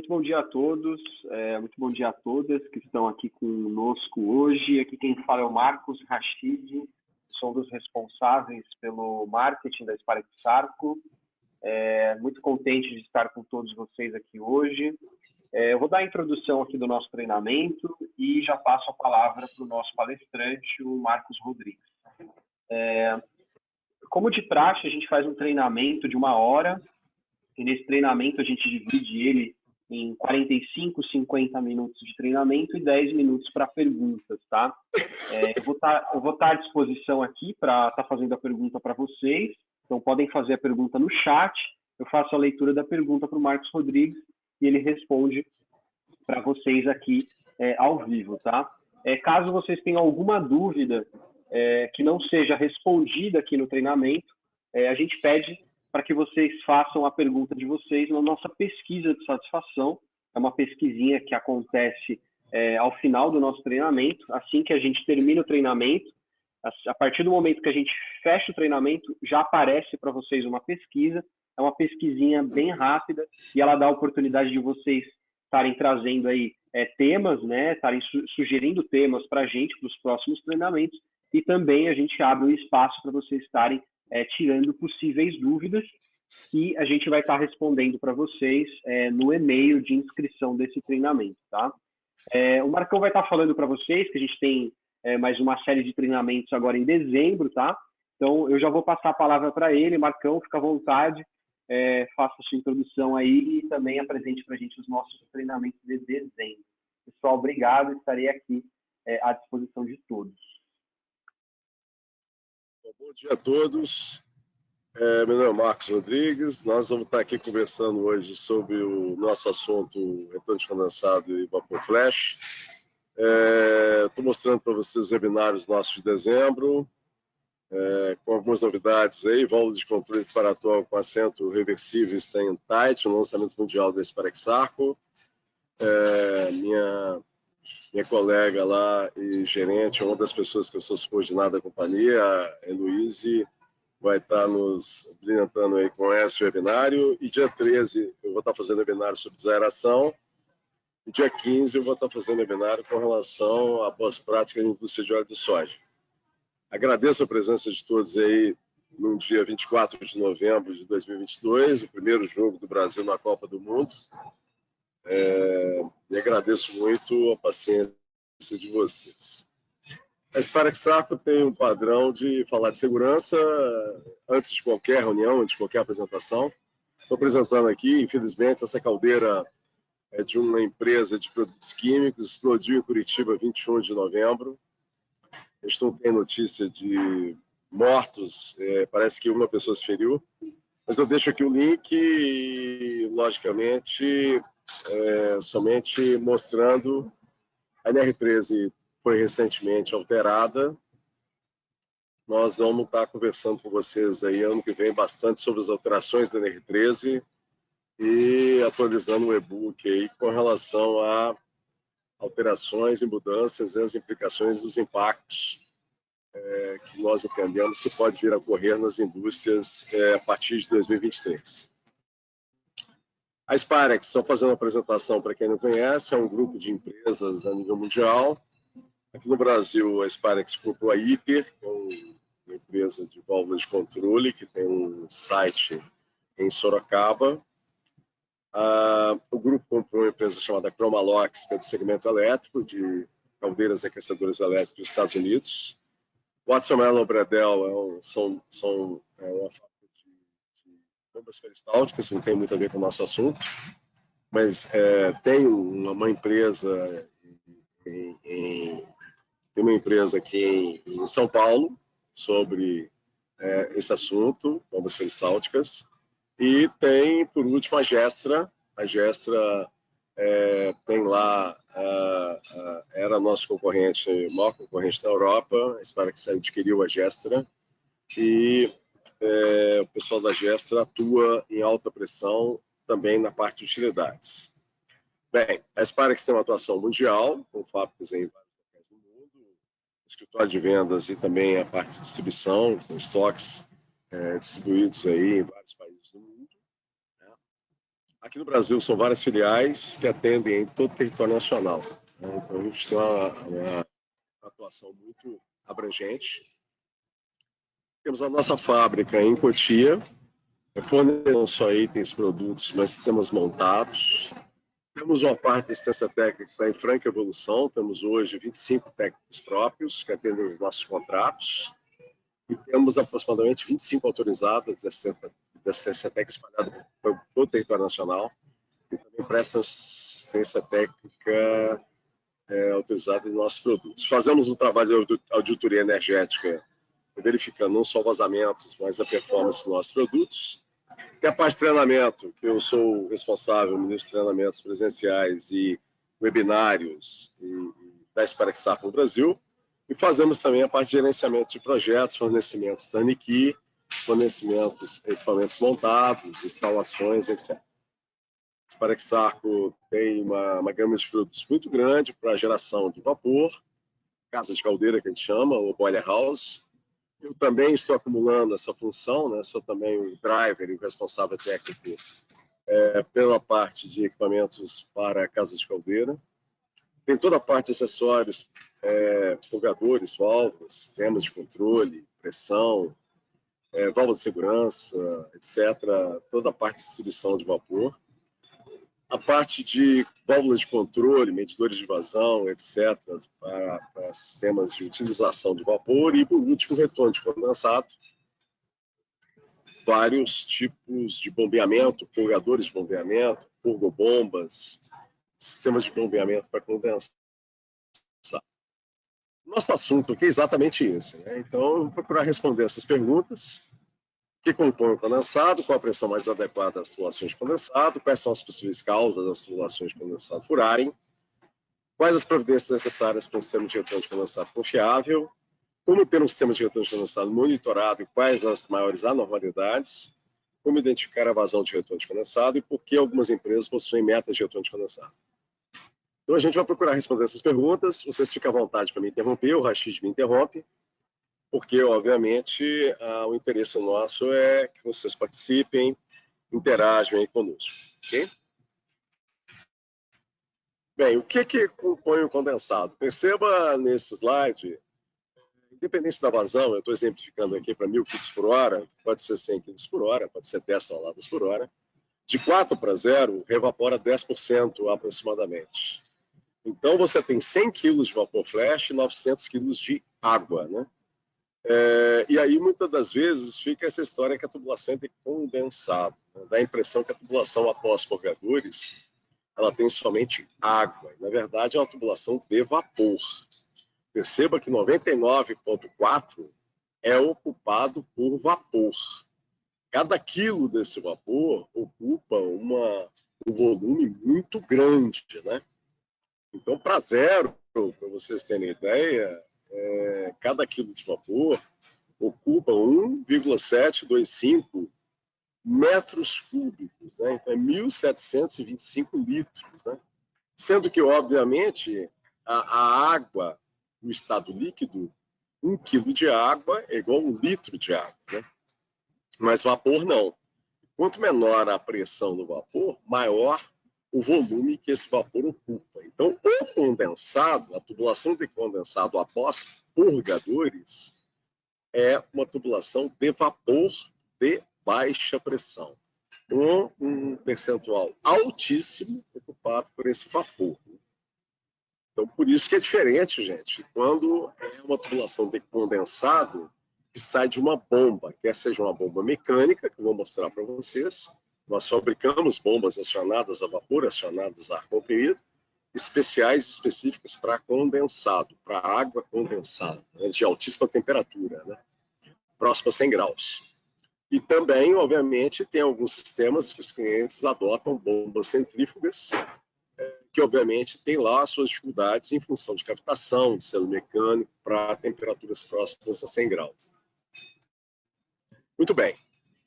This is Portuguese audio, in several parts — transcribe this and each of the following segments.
Muito bom dia a todos, muito bom dia a todas que estão aqui conosco hoje. Aqui quem fala é o Marcos Rachid, sou um dos responsáveis pelo marketing da Sparex Sarco. Muito contente de estar com todos vocês aqui hoje. Eu vou dar a introdução aqui do nosso treinamento e já passo a palavra para o nosso palestrante, o Marcos Rodrigues. Como de praxe, a gente faz um treinamento de 1 hora, e nesse treinamento a gente divide ele em 45, 50 minutos de treinamento e 10 minutos para perguntas, tá? Eu vou estar à disposição aqui para estar fazendo a pergunta para vocês, então podem fazer a pergunta no chat, eu faço a leitura da pergunta para o Marcos Rodrigues e ele responde para vocês aqui ao vivo, tá? Caso vocês tenham alguma dúvida que não seja respondida aqui no treinamento, a gente pede para que vocês façam a pergunta de vocês na nossa pesquisa de satisfação. É uma pesquisinha que acontece ao final do nosso treinamento, assim que a gente termina o treinamento. A partir do momento que a gente fecha o treinamento, já aparece para vocês uma pesquisa. É uma pesquisinha bem rápida e ela dá a oportunidade de vocês estarem trazendo aí temas, né? Estarem sugerindo temas para a gente, para os próximos treinamentos. E também a gente abre um espaço para vocês estarem tirando possíveis dúvidas e a gente vai estar respondendo para vocês no e-mail de inscrição desse treinamento, tá? O Marcão vai estar falando para vocês que a gente tem mais uma série de treinamentos agora em dezembro, tá? Então, eu já vou passar a palavra para ele. Marcão, fica à vontade, faça a sua introdução aí e também apresente para a gente os nossos treinamentos de dezembro. Pessoal, obrigado, estarei aqui à disposição de todos. Bom dia a todos. Meu nome é Marcos Rodrigues. Nós vamos estar aqui conversando hoje sobre o nosso assunto retorno de condensado e vapor flash. Estou mostrando para vocês os webinários nossos de dezembro, com algumas novidades aí. Válvula de controle disparatório com assento reversível Stand Tight, um lançamento mundial da Sparex Sarco. Minha colega lá e gerente, uma das pessoas que eu sou subordinado da companhia, a Heloise, vai estar nos brilhantando aí com esse webinário. E dia 13 eu vou estar fazendo webinário sobre desaeração. E dia 15 eu vou estar fazendo webinário com relação à boas práticas na indústria de óleo de soja. Agradeço a presença de todos aí no dia 24 de novembro de 2022, o primeiro jogo do Brasil na Copa do Mundo. E agradeço muito a paciência de vocês. A Sparex Sarco tem um padrão de falar de segurança antes de qualquer reunião, antes de qualquer apresentação. Estou apresentando aqui, infelizmente, essa caldeira é de uma empresa de produtos químicos, explodiu em Curitiba 21 de novembro. A gente não tem notícia de mortos, parece que uma pessoa se feriu. Mas eu deixo aqui o link e, logicamente, somente mostrando a NR13 foi recentemente alterada. Nós vamos estar conversando com vocês aí ano que vem bastante sobre as alterações da NR13 e atualizando o e-book aí com relação a alterações e mudanças e as implicações dos impactos que nós entendemos que pode vir a ocorrer nas indústrias a partir de 2023. A Sparex, só fazendo uma apresentação para quem não conhece, é um grupo de empresas a nível mundial. Aqui no Brasil, a Sparex comprou a ITER, que é uma empresa de válvulas de controle, que tem um site em Sorocaba. O grupo comprou uma empresa chamada Chromalox, que é do segmento elétrico, de caldeiras e aquecedores elétricos dos Estados Unidos. Watson Mello Bredel são uma fábrica de bombas peristálticas, não tem muito a ver com o nosso assunto, mas tem uma empresa tem uma empresa aqui em São Paulo sobre esse assunto, bombas peristálticas, e tem, por último, a Gestra. A Gestra tem lá, era nosso concorrente, maior concorrente da Europa, a Sparex adquiriu a Gestra, e o pessoal da Gestra atua em alta pressão também na parte de utilidades. Bem, a Sparex tem uma atuação mundial, com fábricas em vários locais do mundo, escritório de vendas e também a parte de distribuição, com estoques distribuídos aí em vários países do mundo. Né? Aqui no Brasil são várias filiais que atendem em todo o território nacional, né? Então a gente tem uma atuação muito abrangente. Temos a nossa fábrica em Cotia, fornecendo não só itens, produtos, mas sistemas montados. Temos uma parte de assistência técnica que está em franca evolução. Temos hoje 25 técnicos próprios que atendem os nossos contratos. E temos aproximadamente 25 autorizadas de assistência técnica espalhada por todo o território nacional. E também prestam assistência técnica autorizada em nossos produtos. Fazemos um trabalho de auditoria energética, verificando não só vazamentos, mas a performance dos nossos produtos. Tem a parte de treinamento, que eu sou responsável, ministro de treinamentos presenciais e webinários da Sparexarco no Brasil. E fazemos também a parte de gerenciamento de projetos, fornecimentos da Niki, fornecimentos, equipamentos montados, instalações, etc. A Sparexarco tem uma gama de produtos muito grande para geração de vapor, casa de caldeira que a gente chama, ou boiler house. Eu também estou acumulando essa função, né? Sou também o driver e o responsável técnico pela parte de equipamentos para a casa de caldeira. Tem toda a parte de acessórios, purgadores, válvulas, sistemas de controle, pressão, válvula de segurança, etc. Toda a parte de distribuição de vapor. A parte de válvulas de controle, medidores de vazão, etc., para sistemas de utilização de vapor. E, por último, retorno de condensado. Vários tipos de bombeamento, purgadores de bombeamento, purgobombas, sistemas de bombeamento para condensar. Nosso assunto aqui é exatamente esse, né? Então, eu vou procurar responder essas perguntas. O que compõe o condensado? Qual a pressão mais adequada às tubulações de condensado? Quais são as possíveis causas das tubulações de condensado furarem? Quais as providências necessárias para um sistema de retorno de condensado confiável? Como ter um sistema de retorno de condensado monitorado e quais as maiores anormalidades? Como identificar a vazão de retorno de condensado e por que algumas empresas possuem metas de retorno de condensado? Então, a gente vai procurar responder essas perguntas. Vocês ficam à vontade para me interromper, o Rashid me interrompe, porque, obviamente, o interesse nosso é que vocês participem, interajam aí conosco, ok? Bem, o que compõe o condensado? Perceba nesse slide, independente da vazão, eu estou exemplificando aqui para 1.000 kg por hora, pode ser 100 kg por hora, pode ser 10 toneladas por hora, de 4 para 0, revapora 10% aproximadamente. Então, você tem 100 kg de vapor flash e 900 kg de água, né? E aí, muitas das vezes, fica essa história que a tubulação é de condensado. Né? Dá a impressão que a tubulação após purgadores, ela tem somente água. Na verdade, é uma tubulação de vapor. Perceba que 99,4% é ocupado por vapor. Cada quilo desse vapor ocupa um volume muito grande, né? Então, para 0, para vocês terem ideia, cada quilo de vapor ocupa 1,725 metros cúbicos, né? Então é 1.725 litros, né? Sendo que, obviamente, a água, no estado líquido, 1 quilo de água é igual a 1 litro de água, né? Mas vapor não. Quanto menor a pressão no vapor, maior o volume que esse vapor ocupa. Então, o condensado, a tubulação de condensado após purgadores, é uma tubulação de vapor de baixa pressão, com um percentual altíssimo ocupado por esse vapor. Então, por isso que é diferente, gente, quando é uma tubulação de condensado que sai de uma bomba, quer seja uma bomba mecânica, que eu vou mostrar para vocês. Nós fabricamos bombas acionadas a vapor, acionadas a ar comprimido, especiais específicas para condensado, para água condensada, né, de altíssima temperatura, né, próximo a 100 graus. E também, obviamente, tem alguns sistemas que os clientes adotam bombas centrífugas, que, obviamente, tem lá as suas dificuldades em função de cavitação, de selo mecânico, para temperaturas próximas a 100 graus. Muito bem.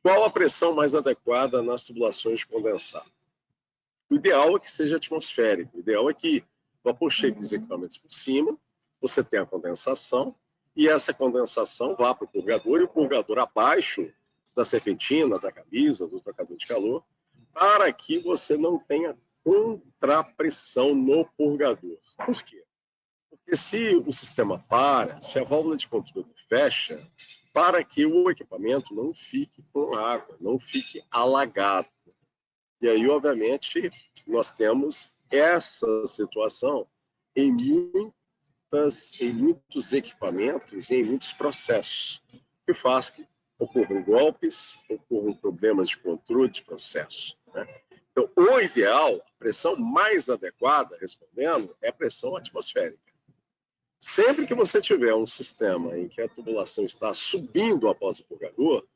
Qual a pressão mais adequada nas tubulações de condensado? O ideal é que seja atmosférico. O ideal é que o vapor chegue os equipamentos por cima, você tenha a condensação, e essa condensação vá para o purgador, e o purgador abaixo da serpentina, da camisa, do trocador de calor, para que você não tenha contrapressão no purgador. Por quê? Porque se o sistema para, se a válvula de controle fecha, para que o equipamento não fique com água, não fique alagado. E aí, obviamente, nós temos essa situação em muitos equipamentos e em muitos processos, que faz que ocorram golpes, ocorram problemas de controle de processo, né? Então, o ideal, a pressão mais adequada, respondendo, é a pressão atmosférica. Sempre que você tiver um sistema em que a tubulação está subindo após o purgador,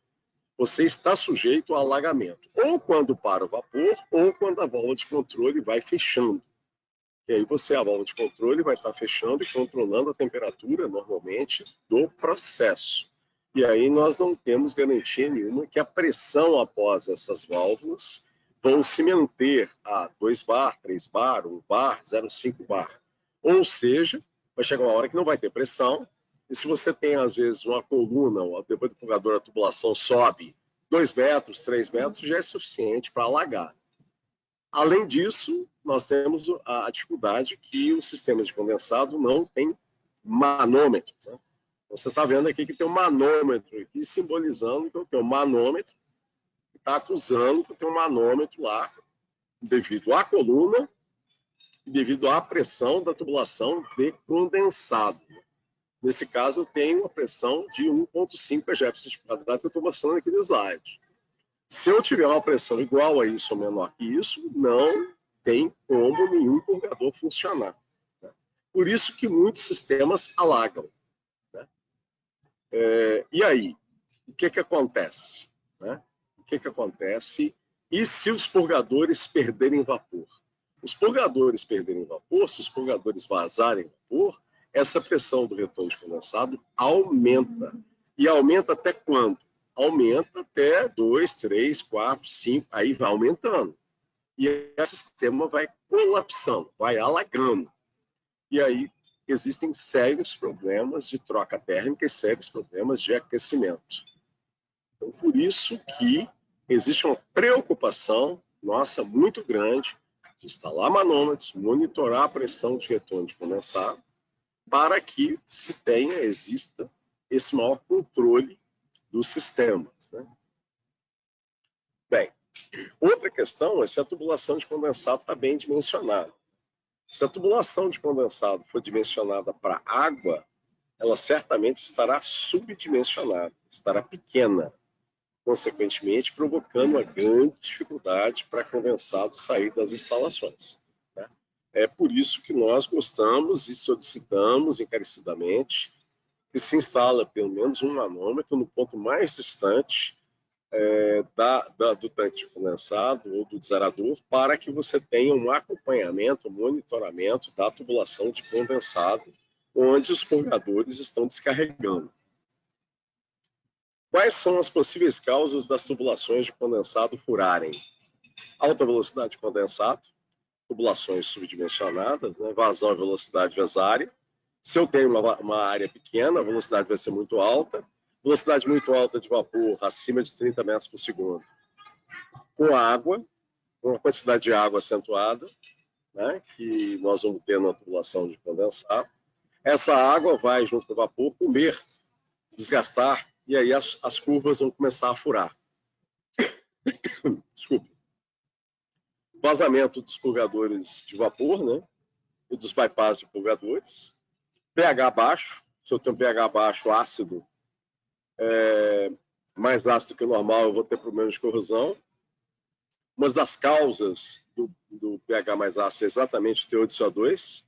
você está sujeito a alagamento, ou quando para o vapor, ou quando a válvula de controle vai fechando. E aí a válvula de controle vai estar fechando e controlando a temperatura, normalmente, do processo. E aí nós não temos garantia nenhuma que a pressão após essas válvulas vão se manter a 2 bar, 3 bar, 1 bar, 0,5 bar. Ou seja, vai chegar uma hora que não vai ter pressão, e se você tem, às vezes, uma coluna, ou depois do purgador a tubulação sobe 2 metros, 3 metros, já é suficiente para alagar. Além disso, nós temos a dificuldade que o sistema de condensado não tem manômetros, né? Você está vendo aqui que tem um manômetro aqui, simbolizando que eu tenho um manômetro, que está acusando que eu tenho um manômetro lá, devido à coluna e devido à pressão da tubulação de condensado. Nesse caso, eu tenho uma pressão de 1,5 pgf/quadrado que eu estou mostrando aqui no slide. Se eu tiver uma pressão igual a isso ou menor que isso, não tem como nenhum purgador funcionar, né? Por isso que muitos sistemas alagam, né? E aí, o que acontece, né? O que acontece? E se os purgadores perderem vapor? Os purgadores perderem vapor, se os purgadores vazarem vapor, essa pressão do retorno de condensado aumenta. E aumenta até quando? Aumenta até 2, 3, 4, 5, aí vai aumentando. E o sistema vai colapsando, vai alagando. E aí existem sérios problemas de troca térmica e sérios problemas de aquecimento. Então, por isso que existe uma preocupação nossa muito grande de instalar manômetros, monitorar a pressão de retorno de condensado, para que exista esse maior controle dos sistemas, né? Bem, outra questão é se a tubulação de condensado está bem dimensionada. Se a tubulação de condensado for dimensionada para água, ela certamente estará subdimensionada, estará pequena, consequentemente provocando uma grande dificuldade para condensado sair das instalações, né? É por isso que nós gostamos e solicitamos encarecidamente que se instala pelo menos um manômetro no ponto mais distante do tanque de condensado ou do desaerador, para que você tenha um acompanhamento, um monitoramento da tubulação de condensado, onde os purgadores estão descarregando. Quais são as possíveis causas das tubulações de condensado furarem? Alta velocidade de condensado, tubulações subdimensionadas, né? Vazão e velocidade vesária. Se eu tenho uma área pequena, a velocidade vai ser muito alta. Velocidade muito alta de vapor, acima de 30 metros por segundo. Com água, com uma quantidade de água acentuada, né? Que nós vamos ter na tubulação de condensado. Essa água vai, junto com o vapor, comer, desgastar, e aí as curvas vão começar a furar. Desculpe. Vazamento dos purgadores de vapor, né? E dos bypass de purgadores. pH baixo, se eu tenho pH baixo ácido, mais ácido que o normal, eu vou ter problemas de corrosão. Uma das causas do pH mais ácido é exatamente o teor de CO2.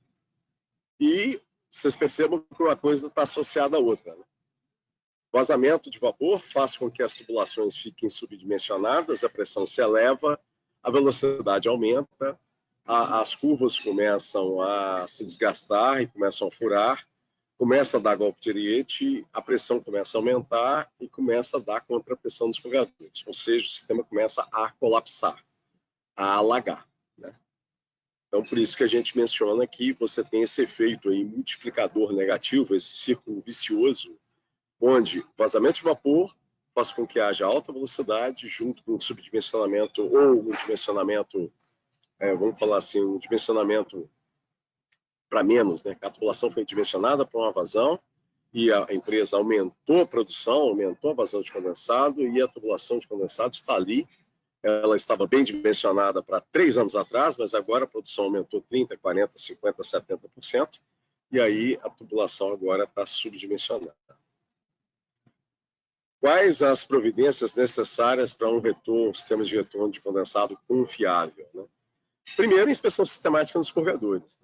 E vocês percebam que uma coisa está associada à outra, né? Vazamento de vapor faz com que as tubulações fiquem subdimensionadas, a pressão se eleva, a velocidade aumenta, as curvas começam a se desgastar e começam a furar, começa a dar golpe de ariete, a pressão começa a aumentar e começa a dar contrapressão dos purgadores. Ou seja, o sistema começa a colapsar, a alagar, né? Então, por isso que a gente menciona que você tem esse efeito aí multiplicador negativo, esse círculo vicioso, onde vazamento de vapor faz com que haja alta velocidade junto com um subdimensionamento ou um dimensionamento, vamos falar assim, um dimensionamento para menos, né? A tubulação foi dimensionada para uma vazão e a empresa aumentou a produção, aumentou a vazão de condensado e a tubulação de condensado está ali. Ela estava bem dimensionada para 3 anos atrás, mas agora a produção aumentou 30%, 40%, 50%, 70%, e aí a tubulação agora está subdimensionada. Quais as providências necessárias para um sistema de retorno de condensado confiável, né? Primeiro, inspeção sistemática nos purgadores.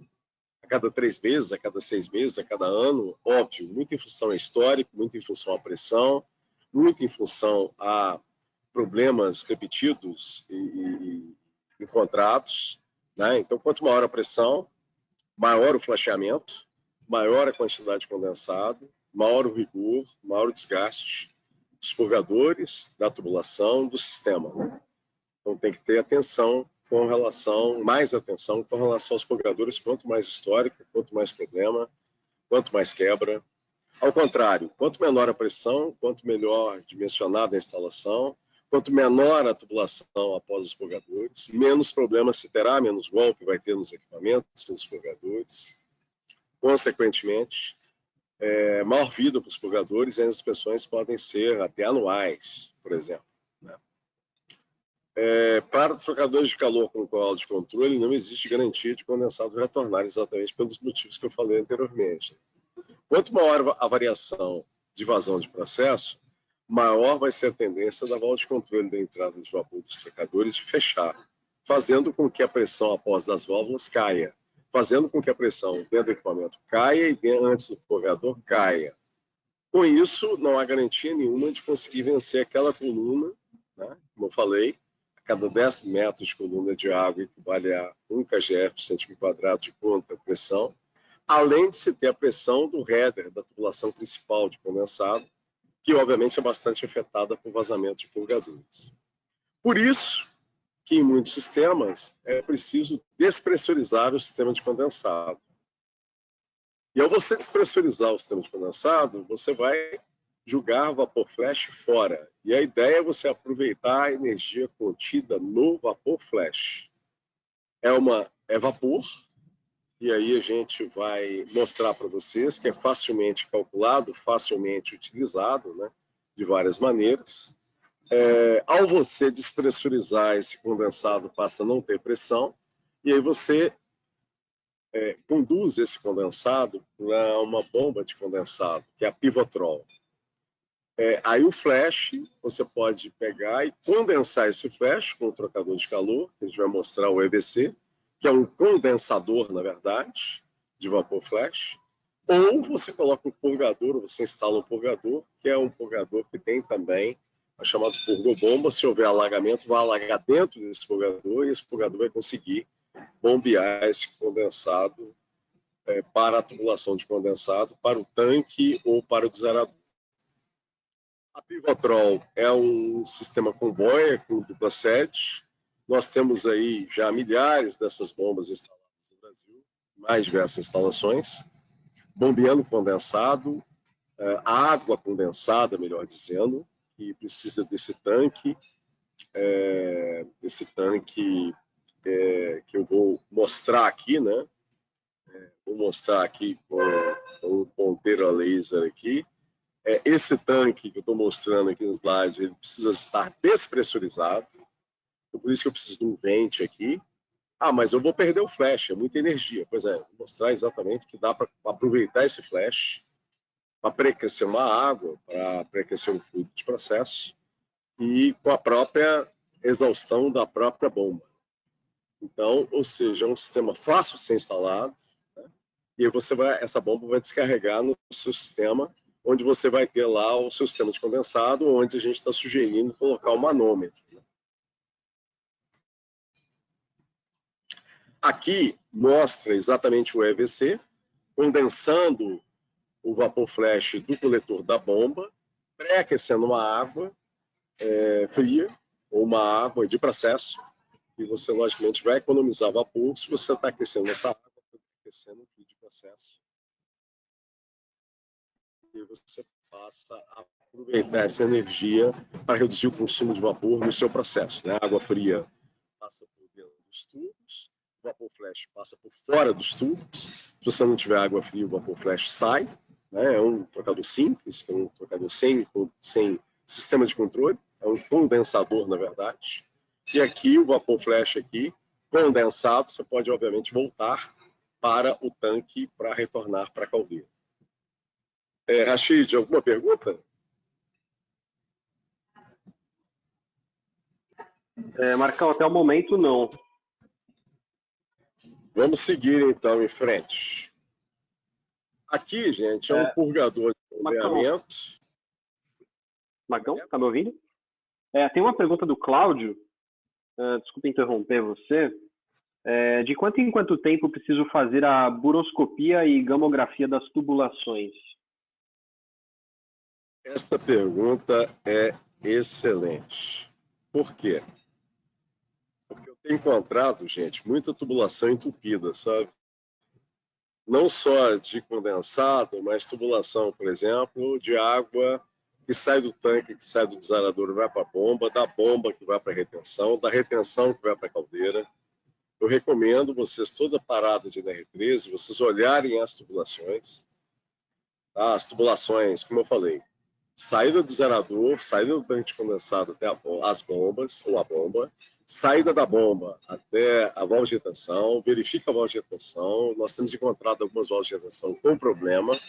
A cada 3 meses, a cada 6 meses, a cada ano, óbvio, muito em função ao histórico, muito em função à pressão, muito em função a problemas repetidos e encontrados, né? Então, quanto maior a pressão, maior o flasheamento, maior a quantidade de condensado, maior o rigor, maior o desgaste dos purgadores, da tubulação, do sistema, né? Então, tem que ter atenção mais atenção com relação aos purgadores, quanto mais histórico, quanto mais problema, quanto mais quebra. Ao contrário, quanto menor a pressão, quanto melhor dimensionada a instalação, quanto menor a tubulação após os purgadores, menos problemas se terá, menos golpe vai ter nos equipamentos, nos purgadores. Consequentemente, maior vida para os purgadores e as inspeções podem ser até anuais, por exemplo, né? Para trocadores de calor com coil de controle, não existe garantia de condensado retornar, exatamente pelos motivos que eu falei anteriormente. Quanto maior a variação de vazão de processo, maior vai ser a tendência da válvula de controle da entrada de vapor dos trocadores de fechar, fazendo com que a pressão após das válvulas caia, fazendo com que a pressão dentro do equipamento caia e antes do purgador caia. Com isso, não há garantia nenhuma de conseguir vencer aquela coluna, né? Como eu falei, a cada 10 metros de coluna de água equivale a 1 kgf por centímetro quadrado de contra-pressão, além de se ter a pressão do header, da tubulação principal de condensado, que obviamente é bastante afetada por vazamento de purgadores. Por isso que em muitos sistemas é preciso despressurizar o sistema de condensado. E ao você despressurizar o sistema de condensado, você vai jogar vapor flash fora. E a ideia é você aproveitar a energia contida no vapor flash. É vapor, e aí a gente vai mostrar para vocês que é facilmente calculado, facilmente utilizado, né, de várias maneiras. Ao você despressurizar esse condensado, passa a não ter pressão, e aí você conduz esse condensado para uma bomba de condensado, que é a Pivotrol. Aí o flash, você pode pegar e condensar esse flash com o trocador de calor, que a gente vai mostrar o EVC, que é um condensador, na verdade, de vapor flash, ou você coloca um purgador, ou você instala um purgador, que é um purgador que tem também a chamada purgobomba. Se houver alagamento, vai alagar dentro desse purgador e esse purgador vai conseguir bombear esse condensado para a tubulação de condensado, para o tanque ou para o desaerador. A Pivotrol é um sistema com boia, com dupla sede. Nós temos aí já milhares dessas bombas instaladas no Brasil, mais diversas instalações, bombeando condensado, água condensada, melhor dizendo, que precisa desse tanque que eu vou mostrar aqui, né? Vou mostrar aqui com o ponteiro a laser aqui. Esse tanque que eu estou mostrando aqui no slide, ele precisa estar despressurizado. Por isso que eu preciso de um vente aqui. Mas eu vou perder o flash, é muita energia. Pois é, vou mostrar exatamente que dá para aproveitar esse flash para pré-aquecer uma água, para pré-aquecer um fluido de processo e com a própria exaustão da própria bomba. Então, ou seja, é um sistema fácil de ser instalado, né? E essa bomba vai descarregar no seu sistema, onde você vai ter lá o seu sistema de condensado, onde a gente está sugerindo colocar o manômetro. Aqui mostra exatamente o EVC, condensando o vapor flash do coletor da bomba, pré-aquecendo uma água fria, ou uma água de processo, e você, logicamente, vai economizar vapor se você está aquecendo essa água, aquecendo o fluido de processo. E você passa a aproveitar essa energia para reduzir o consumo de vapor no seu processo, né? A água fria passa por dentro dos tubos, o vapor flash passa por fora dos tubos. Se você não tiver água fria, o vapor flash sai, né? É um trocador simples, é um trocador sem sistema de controle, é um condensador, na verdade. E aqui, o vapor flash aqui, condensado, você pode, obviamente, voltar para o tanque para retornar para a caldeira. Rashid, alguma pergunta? Marcão, até o momento não. Vamos seguir então em frente. Aqui, gente, é um purgador de bombeamento. Marcão, tá me ouvindo? Tem uma pergunta do Cláudio. Desculpa interromper você. De quanto em quanto tempo preciso fazer a buroscopia e gamografia das tubulações? Essa pergunta é excelente. Por quê? Porque eu tenho encontrado, gente, muita tubulação entupida, sabe? Não só de condensado, mas tubulação, por exemplo, de água que sai do tanque, que sai do desalador e vai para a bomba, da bomba que vai para a retenção, da retenção que vai para a caldeira. Eu recomendo vocês, toda parada de NR13, vocês olharem as tubulações. Tá? As tubulações, como eu falei, saída do zerador, saída do tanque de condensado até as bombas, ou a bomba, saída da bomba até a válvula de retenção, verifica a válvula de retenção. Nós temos encontrado algumas válvulas de retenção com problema,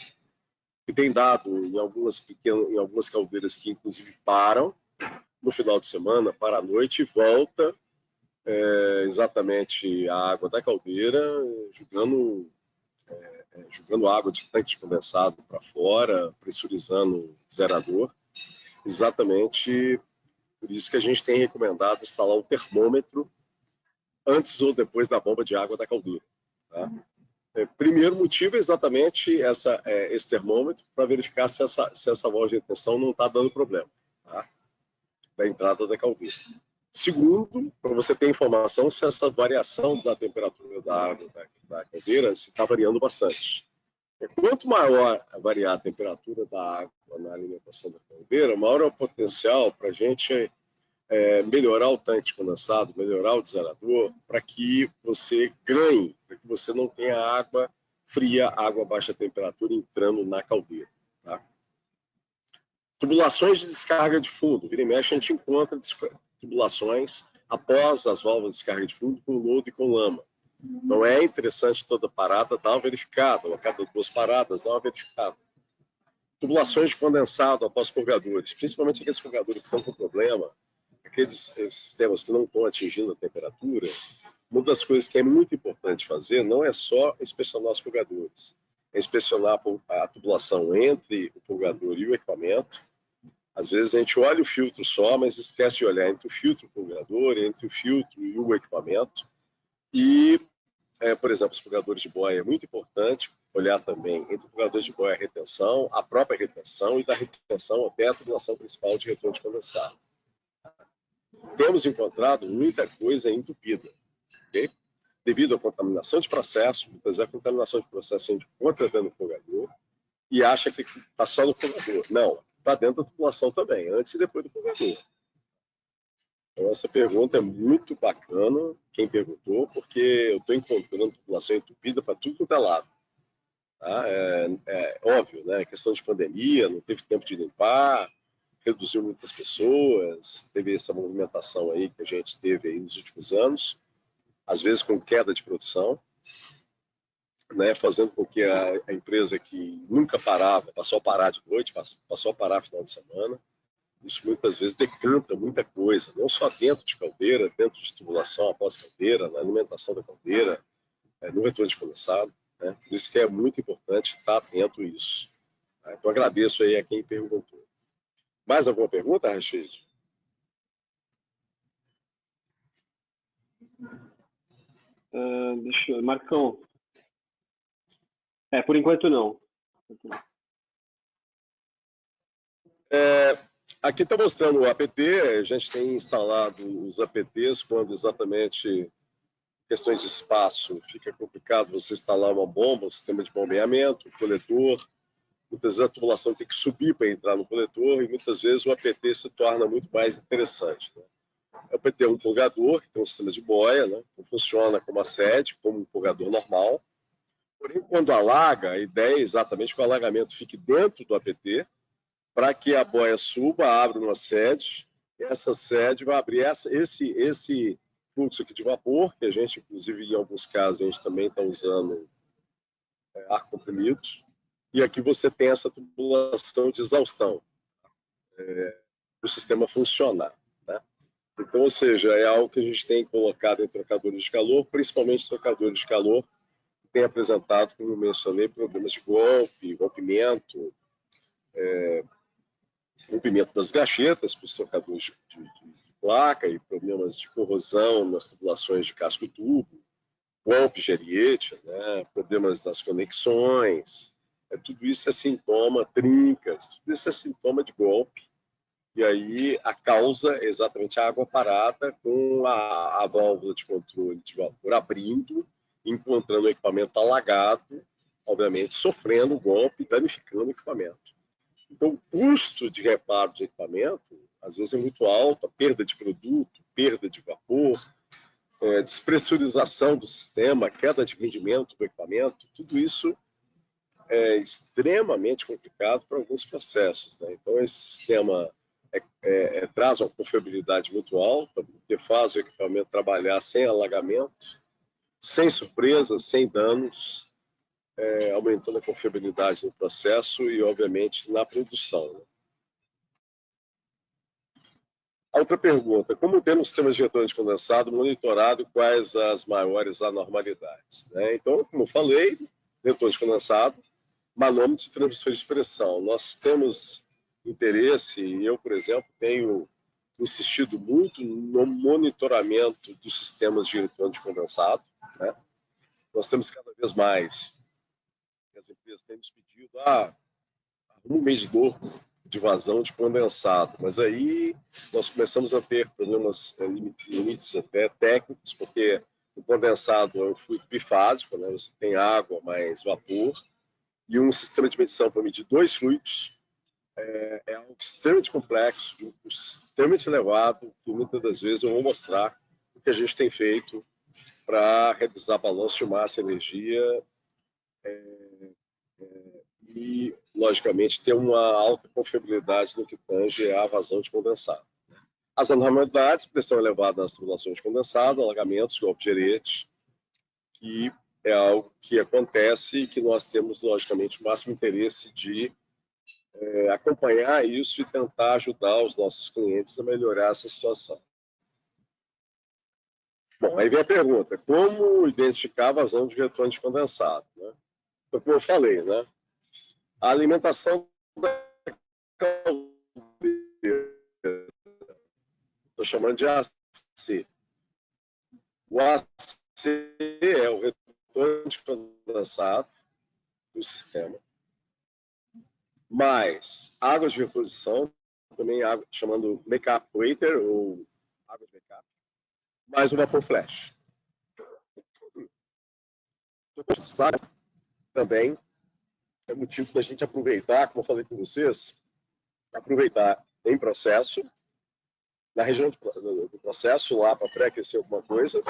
que tem dado em algumas caldeiras que, inclusive, param no final de semana, para a noite e volta exatamente a água da caldeira, jogando água de tanque de condensado para fora, pressurizando o zerador. Exatamente por isso que a gente tem recomendado instalar um termômetro antes ou depois da bomba de água da caldeira. Tá? Primeiro motivo é exatamente esse termômetro para verificar se essa válvula de retenção não está dando problema, tá? Da entrada da caldeira. Segundo, para você ter informação se essa variação da temperatura da água da caldeira se está variando bastante. Quanto maior variar a temperatura da água na alimentação da caldeira, maior é o potencial para a gente melhorar o tanque de condensado, melhorar o desalador, para que você ganhe, para que você não tenha água fria, água a baixa temperatura entrando na caldeira. Tá? Tubulações de descarga de fundo. Vira e mexe, a gente encontra tubulações após as válvulas de descarga de fundo com lodo e com lama. Então é interessante toda parada dar uma verificada, ou a cada 2 paradas dar uma verificada. Tubulações de condensado após purgadores, principalmente aqueles purgadores que estão com problema, aqueles sistemas que não estão atingindo a temperatura. Uma das coisas que é muito importante fazer não é só inspecionar os purgadores, é inspecionar a tubulação entre o purgador e o equipamento. Às vezes a gente olha o filtro só, mas esquece de olhar entre o filtro e o purgador, entre o filtro e o equipamento. E, por exemplo, os purgadores de boia é muito importante olhar também entre o purgador de boia a retenção, a própria retenção e da retenção até a tubulação principal de retorno de condensado. Temos encontrado muita coisa entupida, okay? Devido à contaminação de processo, muitas vezes a contaminação de processo a gente encontra dentro do purgador e acha que está só no purgador. Não, está dentro da tubulação também, antes e depois do purgador. Então, essa pergunta é muito bacana, quem perguntou, porque eu estou encontrando tubulação entupida para tudo quanto é lado. Tá? É óbvio, né? Questão de pandemia, não teve tempo de limpar, reduziu muitas pessoas, teve essa movimentação aí que a gente teve aí nos últimos anos, às vezes com queda de produção, né? Fazendo com que a empresa que nunca parava, passou a parar de noite, passou a parar final de semana. Isso muitas vezes decanta muita coisa, não só dentro de caldeira, dentro de tubulação após caldeira, na alimentação da caldeira, no retorno de condensado. Né? Por isso que é muito importante estar atento a isso. Tá? Então agradeço aí a quem perguntou. Mais alguma pergunta, Rashid? Marcão. Por enquanto não. Aqui está mostrando o APT, a gente tem instalado os APTs quando exatamente questões de espaço fica complicado você instalar uma bomba, um sistema de bombeamento, um coletor, Muitas vezes a tubulação tem que subir para entrar no coletor e muitas vezes o APT se torna muito mais interessante, né? O APT é um empolgador que tem um sistema de boia, né? Então, funciona como a sede, como um empolgador normal. Porém, quando alaga, a ideia é exatamente que o alagamento fique dentro do APT para que a boia suba, abra uma sede. Essa sede vai abrir esse fluxo aqui de vapor, que a gente, inclusive, em alguns casos, a gente também está usando ar comprimido. E aqui você tem essa tubulação de exaustão para o sistema funcionar, né? Então, ou seja, é algo que a gente tem colocado em trocadores de calor, principalmente trocadores de calor que têm apresentado, como eu mencionei, problemas de golpe, rompimento das gachetas para os trocadores de placa e problemas de corrosão nas tubulações de casco-tubo, golpe de ariete, né? Problemas das conexões. Tudo isso é sintoma, trincas, tudo isso é sintoma de golpe. E aí a causa é exatamente a água parada com a válvula de controle de vapor abrindo, encontrando o equipamento alagado, obviamente sofrendo o golpe, danificando o equipamento. Então, o custo de reparo de equipamento, às vezes, é muito alto, a perda de produto, perda de vapor, despressurização do sistema, queda de rendimento do equipamento, tudo isso é extremamente complicado para alguns processos, né? Então, esse sistema traz uma confiabilidade muito alta, porque faz o equipamento trabalhar sem alagamento, sem surpresas, sem danos, aumentando a confiabilidade no processo e, obviamente, na produção, né? A outra pergunta: como ter um sistema de retorno de condensado monitorado e quais as maiores anormalidades, né? Então, como eu falei, retorno de condensado, manômetro de transmissão de pressão. Nós temos interesse, e eu, por exemplo, tenho insistido muito no monitoramento dos sistemas de retorno de condensado, né? Nós temos cada vez mais, as empresas têm nos pedido, um medidor de vazão de condensado, mas aí nós começamos a ter problemas, limites até técnicos, porque o condensado é um fluido bifásico, né? Você tem água mais vapor, e um sistema de medição para medir dois fluidos é algo extremamente complexo, de um custo extremamente elevado, que muitas das vezes eu vou mostrar o que a gente tem feito para realizar balanço de massa e energia e, logicamente, ter uma alta confiabilidade no que tange à vazão de condensado. As anormalidades: pressão elevada nas tubulações de condensado, alagamentos, golpe de ariete, que é algo que acontece e que nós temos, logicamente, o máximo interesse de acompanhar isso e tentar ajudar os nossos clientes a melhorar essa situação. Bom, aí vem a pergunta: como identificar a vazão de retorno de condensado, né? Então, como eu falei, né? A alimentação da caldeira, estou chamando de AC. O AC é o retorno de condensado do sistema, mais água de reposição, também água, chamando make-up water ou água de make-up, mais o vapor flash. Também é motivo da gente aproveitar, como eu falei com vocês, aproveitar em processo, na região do processo, lá para pré-aquecer alguma coisa,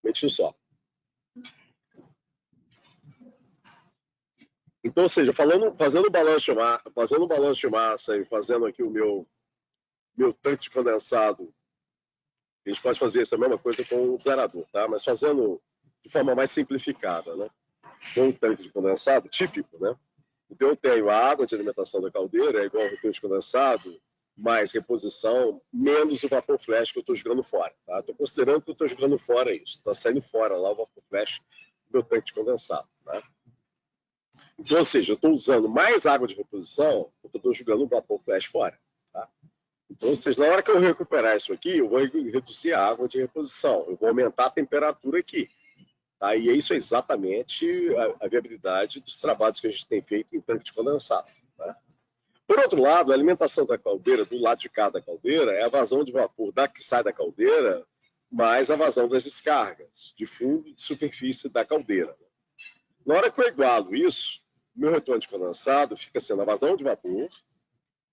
meti só. Então, ou seja, fazendo balanço de massa e fazendo aqui o meu tanque de condensado, a gente pode fazer essa mesma coisa com o zerador, tá? Mas fazendo de forma mais simplificada, né? Com um tanque de condensado típico, né? Então eu tenho a água de alimentação da caldeira, é igual ao retorno de condensado, mais reposição, menos o vapor flash que eu estou jogando fora, tá? Estou considerando que eu estou jogando fora isso, está saindo fora lá o vapor flash do meu tanque de condensado, tá? Então, ou seja, eu estou usando mais água de reposição porque eu estou jogando o vapor flash fora, tá? Então, ou seja, na hora que eu recuperar isso aqui, eu vou reduzir a água de reposição, eu vou aumentar a temperatura aqui. Tá? E isso é exatamente a viabilidade dos trabalhos que a gente tem feito em tanque de condensado. Tá? Por outro lado, a alimentação da caldeira, do lado de cá da caldeira, é a vazão de vapor que sai da caldeira, mais a vazão das descargas de fundo e de superfície da caldeira. Na hora que eu igualo isso, meu retorno de condensado fica sendo a vazão de vapor,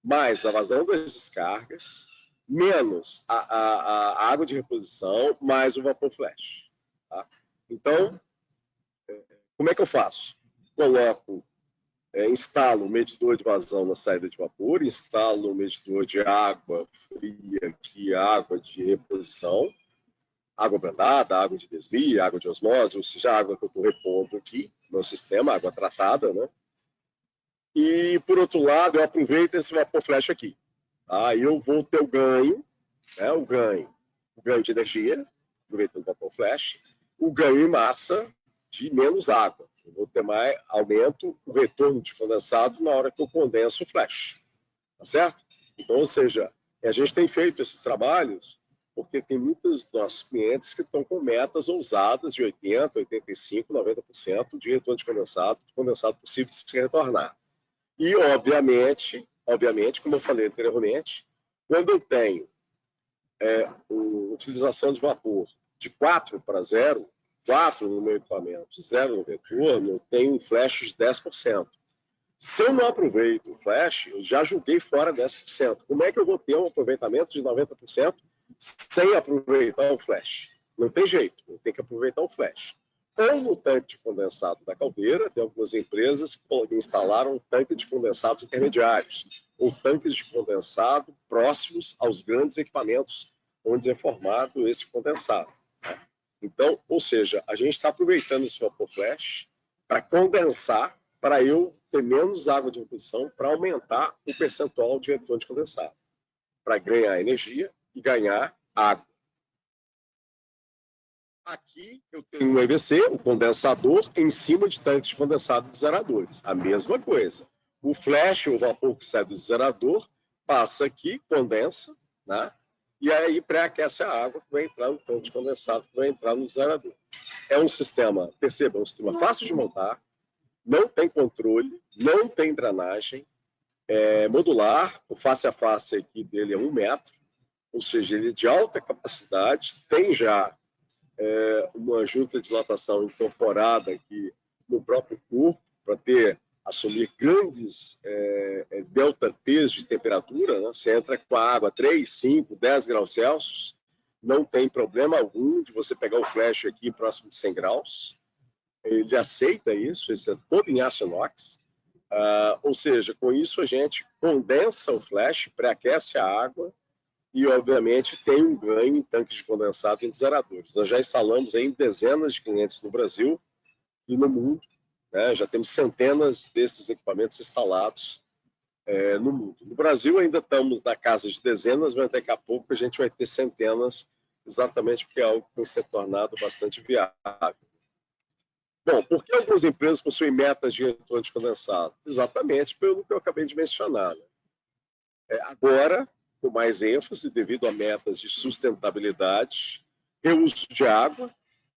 mais a vazão das descargas, menos a água de reposição, mais o vapor flash. Tá? Então, como é que eu faço? Coloco, instalo o medidor de vazão na saída de vapor, instalo o medidor de água fria, aqui, água de reposição, água brandada, água de desvio, água de osmose, ou seja, a água que eu estou repondo aqui no meu água tratada, né? E, por outro lado, eu aproveito esse vapor flash aqui. Aí eu vou ter o ganho, né? O ganho de energia, aproveitando o vapor flash, o ganho em massa de menos água. Eu vou ter mais, aumento o retorno de condensado na hora que eu condenso o flash. Tá certo? Então, ou seja, a gente tem feito esses trabalhos porque tem muitos dos nossos clientes que estão com metas ousadas de 80%, 85%, 90% de retorno de condensado possível de se retornar. E, obviamente, como eu falei anteriormente, quando eu tenho utilização de vapor de 4 para 0, 4 no meu equipamento, 0 no retorno, eu tenho um flash de 10%. Se eu não aproveito o flash, eu já joguei fora 10%. Como é que eu vou ter um aproveitamento de 90% sem aproveitar o flash? Não tem jeito, eu tenho que aproveitar o flash. Ou no tanque de condensado da caldeira, tem algumas empresas que instalaram tanque de condensados intermediários, ou tanques de condensado próximos aos grandes equipamentos onde é formado esse condensado. Então, ou seja, a gente está aproveitando esse vapor flash para condensar, para eu ter menos água de reposição, para aumentar o percentual de retorno de condensado, para ganhar energia e ganhar água. Aqui eu tenho um EVC, o condensador, em cima de tanques de condensado de zeradores. A mesma coisa. O flash, o vapor que sai do zerador, passa aqui, condensa, né? E aí pré-aquece a água que vai entrar no tanque de condensado, que vai entrar no zerador. É um sistema, perceba, é um sistema fácil de montar, não tem controle, não tem drenagem, é modular, o face a face aqui dele é 1 metro, ou seja, ele é de alta capacidade, tem já uma junta de dilatação incorporada aqui no próprio corpo, para assumir grandes delta T's de temperatura, né? Você entra com a água 3, 5, 10 graus Celsius, não tem problema algum de você pegar o flash aqui próximo de 100 graus, ele aceita isso é todo em aço inox, ou seja, com isso a gente condensa o flash, pré-aquece a água e, obviamente, tem um ganho em tanques de condensado em zeradores. Nós já instalamos em dezenas de clientes no Brasil e no mundo, né? Já temos centenas desses equipamentos instalados no mundo. No Brasil ainda estamos na casa de dezenas, mas daqui a pouco a gente vai ter centenas, exatamente porque é algo que tem se tornado bastante viável. Bom, por que algumas empresas possuem metas de retorno de condensado? Exatamente pelo que eu acabei de mencionar. Né? Agora, com mais ênfase, devido a metas de sustentabilidade, reuso de água,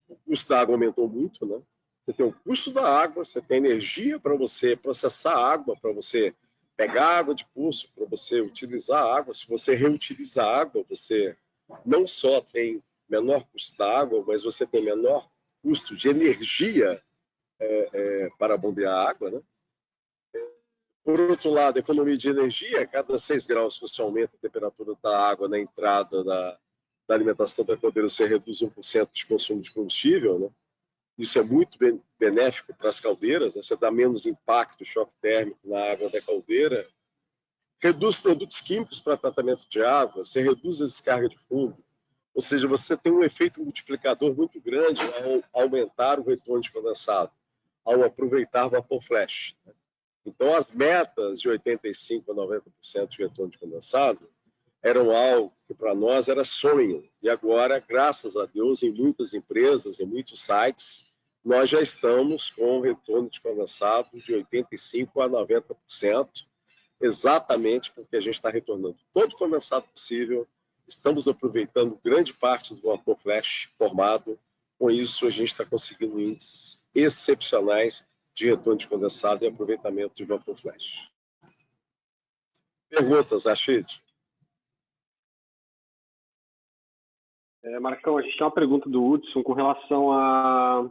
o custo da água aumentou muito, né? Você tem o custo da água, você tem energia para você processar a água, para você pegar água de poço, para você utilizar a água. Se você reutiliza a água, você não só tem menor custo da água, mas você tem menor custo de energia para bombear a água, né? Por outro lado, a economia de energia, a cada 6 graus que você aumenta a temperatura da água na entrada da alimentação da caldeira, você reduz 1% de consumo de combustível, né? Isso é muito benéfico para as caldeiras, né? Você dá menos impacto, choque térmico na água da caldeira, reduz produtos químicos para tratamento de água, você reduz a descarga de fundo, ou seja, você tem um efeito multiplicador muito grande ao aumentar o retorno de condensado, ao aproveitar vapor flash. Então, as metas de 85% a 90% de retorno de condensado eram algo que para nós era sonho. E agora, graças a Deus, em muitas empresas, em muitos sites, nós já estamos com retorno de condensado de 85% a 90%, exatamente porque a gente está retornando todo o condensado possível, estamos aproveitando grande parte do vapor flash formado, com isso a gente está conseguindo índices excepcionais de retorno de condensado e aproveitamento de vapor flash. Perguntas, Rachid? Marcão, a gente tem uma pergunta do Hudson com relação à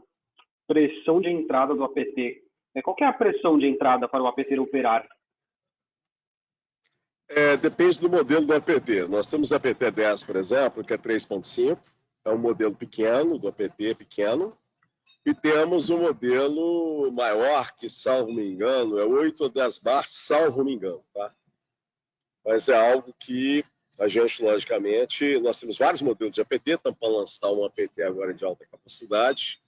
pressão de entrada do APT Qual que é a pressão de entrada para o APT operar? Depende do modelo do APT. Nós temos o APT 10, por exemplo, que é 3.5, é um modelo pequeno, do APT pequeno, e temos um modelo maior, que, salvo me engano, é 8 ou 10 bar, salvo me engano, tá? Mas é algo que a gente, logicamente, nós temos vários modelos de APT, estamos para lançar um APT agora de alta capacidade,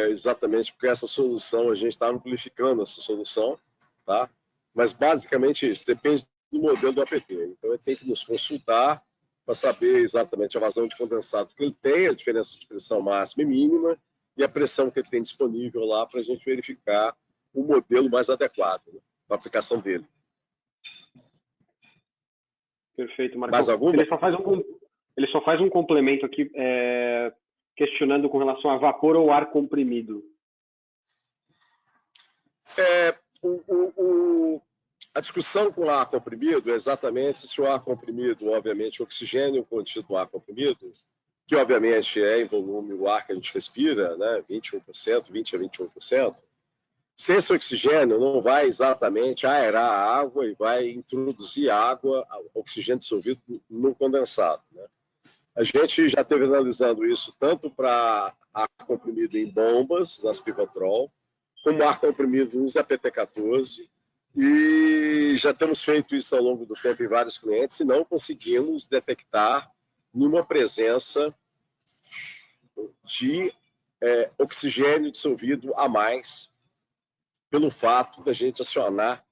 exatamente porque essa solução, a gente está amplificando essa solução, tá? Mas basicamente isso, depende do modelo do APT. Então ele tem que nos consultar para saber exatamente a vazão de condensado que ele tem, a diferença de pressão máxima e mínima e a pressão que ele tem disponível lá para a gente verificar o modelo mais adequado, né, para a aplicação dele. Perfeito, Marcão. Mais alguma? Ele só faz um complemento aqui, questionando com relação a vapor ou ar comprimido. A discussão com o ar comprimido é exatamente se o ar comprimido, obviamente, o oxigênio contido no ar comprimido, que obviamente é em volume o ar que a gente respira, né, 21%, 20% a 21%, se esse oxigênio não vai exatamente aerar a água e vai introduzir água, oxigênio dissolvido no condensado, né? A gente já esteve analisando isso tanto para ar comprimido em bombas, nas Pivotrol, como ar comprimido nos APT-14, e já temos feito isso ao longo do tempo em vários clientes e não conseguimos detectar nenhuma presença de oxigênio dissolvido a mais pelo fato da gente acionar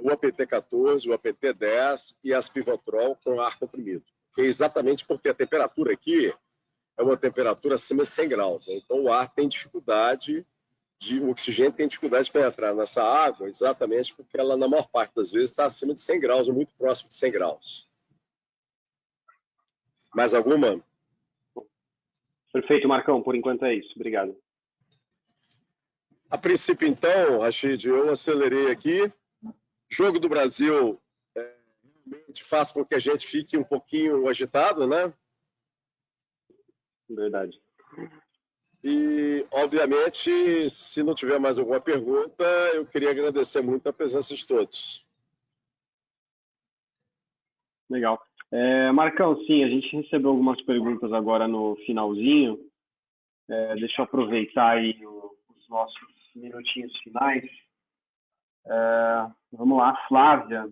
o APT-14, o APT-10 e as Pivotrol com ar comprimido. É exatamente porque a temperatura aqui é uma temperatura acima de 100 graus. Né? Então o ar tem dificuldade, o oxigênio tem dificuldade de penetrar nessa água, exatamente porque ela, na maior parte das vezes, está acima de 100 graus, ou muito próximo de 100 graus. Mais alguma? Perfeito, Marcão. Por enquanto é isso. Obrigado. A princípio, então, Rachid, eu acelerei aqui. Jogo do Brasil realmente faz com que a gente fique um pouquinho agitado, né? Verdade. E, obviamente, se não tiver mais alguma pergunta, eu queria agradecer muito a presença de todos. Legal. Marcão, sim, a gente recebeu algumas perguntas agora no finalzinho. Deixa eu aproveitar aí os nossos minutinhos finais. Vamos lá, Flávia.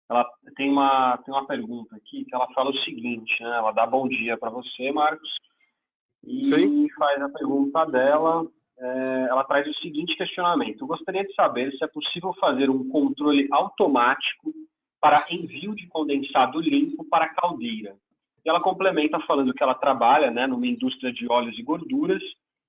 Ela tem uma pergunta aqui que ela fala o seguinte, né? Ela dá bom dia para você, Marcos, e Sim. faz a pergunta dela. Ela traz o seguinte questionamento: eu gostaria de saber se é possível fazer um controle automático para envio de condensado limpo para a caldeira. E ela complementa falando que ela trabalha, né, numa indústria de óleos e gorduras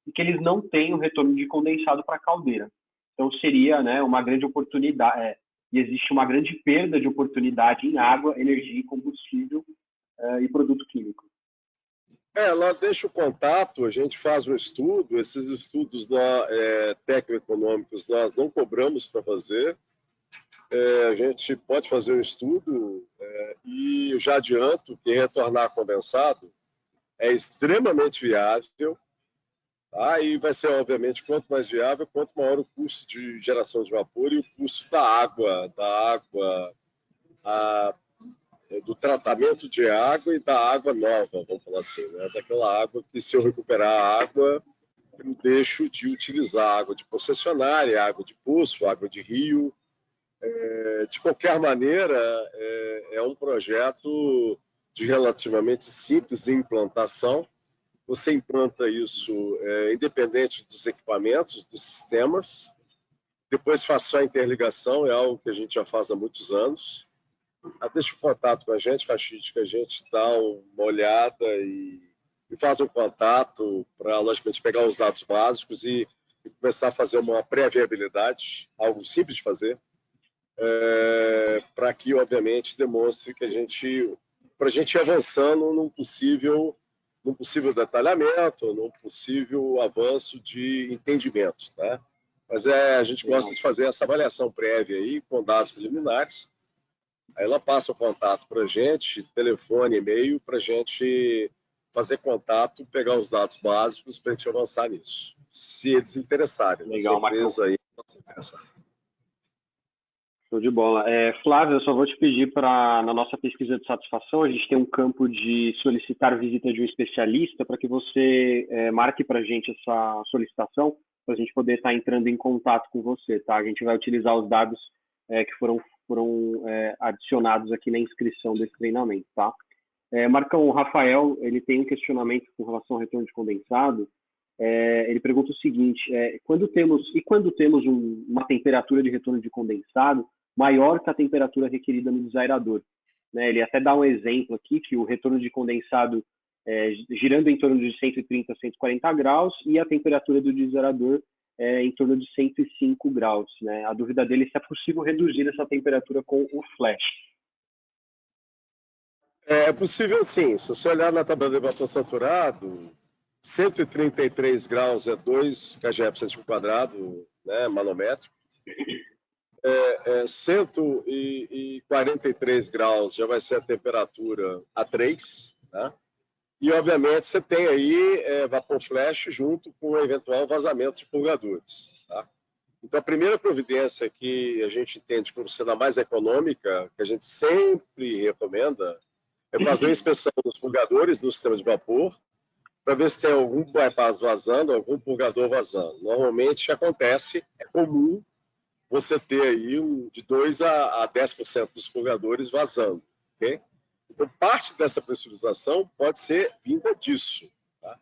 e que eles não têm o retorno de condensado para a caldeira. Então seria, né, uma grande oportunidade, e existe uma grande perda de oportunidade em água, energia, combustível e produto químico. Lá deixa o contato, a gente faz um estudo, esses estudos técnico-econômicos nós não cobramos para fazer, a gente pode fazer um estudo e eu já adianto que retornar condensado é extremamente viável, tá? E vai ser, obviamente, quanto mais viável, quanto maior o custo de geração de vapor e o custo da água, do tratamento de água e da água nova, vamos falar assim, né? Daquela água que, se eu recuperar a água, eu deixo de utilizar água de concessionária, água de poço, água de rio. De qualquer maneira, é um projeto de relativamente simples implantação. Você implanta isso independente dos equipamentos, dos sistemas. Depois faz só a interligação, é algo que a gente já faz há muitos anos. Deixa o contato com a gente, Rachid, que a gente dá uma olhada e faz um contato para, logicamente, pegar os dados básicos e começar a fazer uma pré-viabilidade, algo simples de fazer, para que, obviamente, demonstre que para a gente ir avançando num possível detalhamento, num possível avanço de entendimentos, tá? Mas a gente gosta de fazer essa avaliação prévia aí, com dados preliminares. Aí ela passa o contato para a gente, telefone, e-mail, para a gente fazer contato, pegar os dados básicos para a gente avançar nisso. se eles interessarem. Legal, essa empresa aí pode se interessar. Show de bola. Flávio, eu só vou te pedir na nossa pesquisa de satisfação, a gente tem um campo de solicitar visita de um especialista para que você marque para a gente essa solicitação, para a gente poder estar entrando em contato com você, tá? A gente vai utilizar os dados que foram adicionados aqui na inscrição desse treinamento, tá? Marcão, o Rafael, ele tem um questionamento com relação ao retorno de condensado. Ele pergunta o seguinte, quando temos uma temperatura de retorno de condensado maior que a temperatura requerida no desaerador, né? Ele até dá um exemplo aqui, que o retorno de condensado girando em torno de 130 a 140 graus e a temperatura do desaerador em torno de 105 graus. Né? A dúvida dele é se é possível reduzir essa temperatura com o flash. É possível sim. Se você olhar na tabela de vapor saturado, 133 graus é 2 kgf por centímetro quadrado, né, manométrico. 143 graus já vai ser a temperatura A3, tá? E, obviamente, você tem aí vapor flash junto com o eventual vazamento de purgadores, tá? Então, a primeira providência que a gente entende como sendo a mais econômica, que a gente sempre recomenda, é fazer uma inspeção dos purgadores no sistema de vapor, para ver se tem algum bypass vazando, algum purgador vazando. Normalmente, acontece, é comum você ter aí de 2 a 10% dos purgadores vazando, ok? Então, parte dessa pressurização pode ser vinda disso. Tá?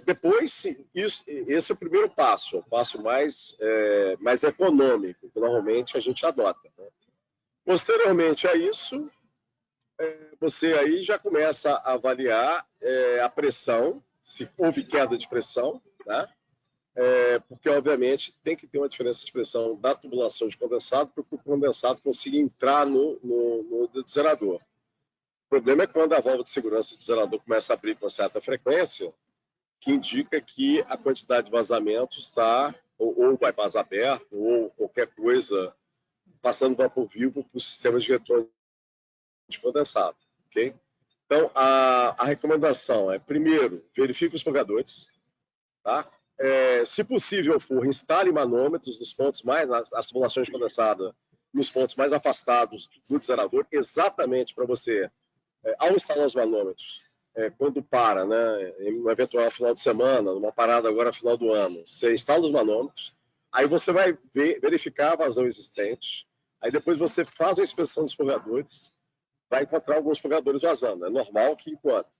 Depois, esse é o primeiro passo, o passo mais econômico, que normalmente a gente adota. Né? Posteriormente a isso, você aí já começa a avaliar a pressão, se houve queda de pressão, né? Porque, obviamente, tem que ter uma diferença de pressão da tubulação de condensado para que o condensado consiga entrar no desaerador. O problema é quando a válvula de segurança do desaerador começa a abrir com certa frequência, que indica que a quantidade de vazamento está, ou bypass aberto, ou qualquer coisa, passando vapor vivo para o sistema de retorno de condensado. Okay? Então, a recomendação é, primeiro, verifique os purgadores, tá? Se possível for, instale manômetros nos pontos as tubulações de condensado nos pontos mais afastados do desaerador, exatamente para você, ao instalar os manômetros, quando para, né, em um eventual final de semana, numa parada agora final do ano, você instala os manômetros, aí você vai verificar a vazão existente, aí depois você faz a inspeção dos purgadores, vai encontrar alguns purgadores vazando. É normal que enquanto,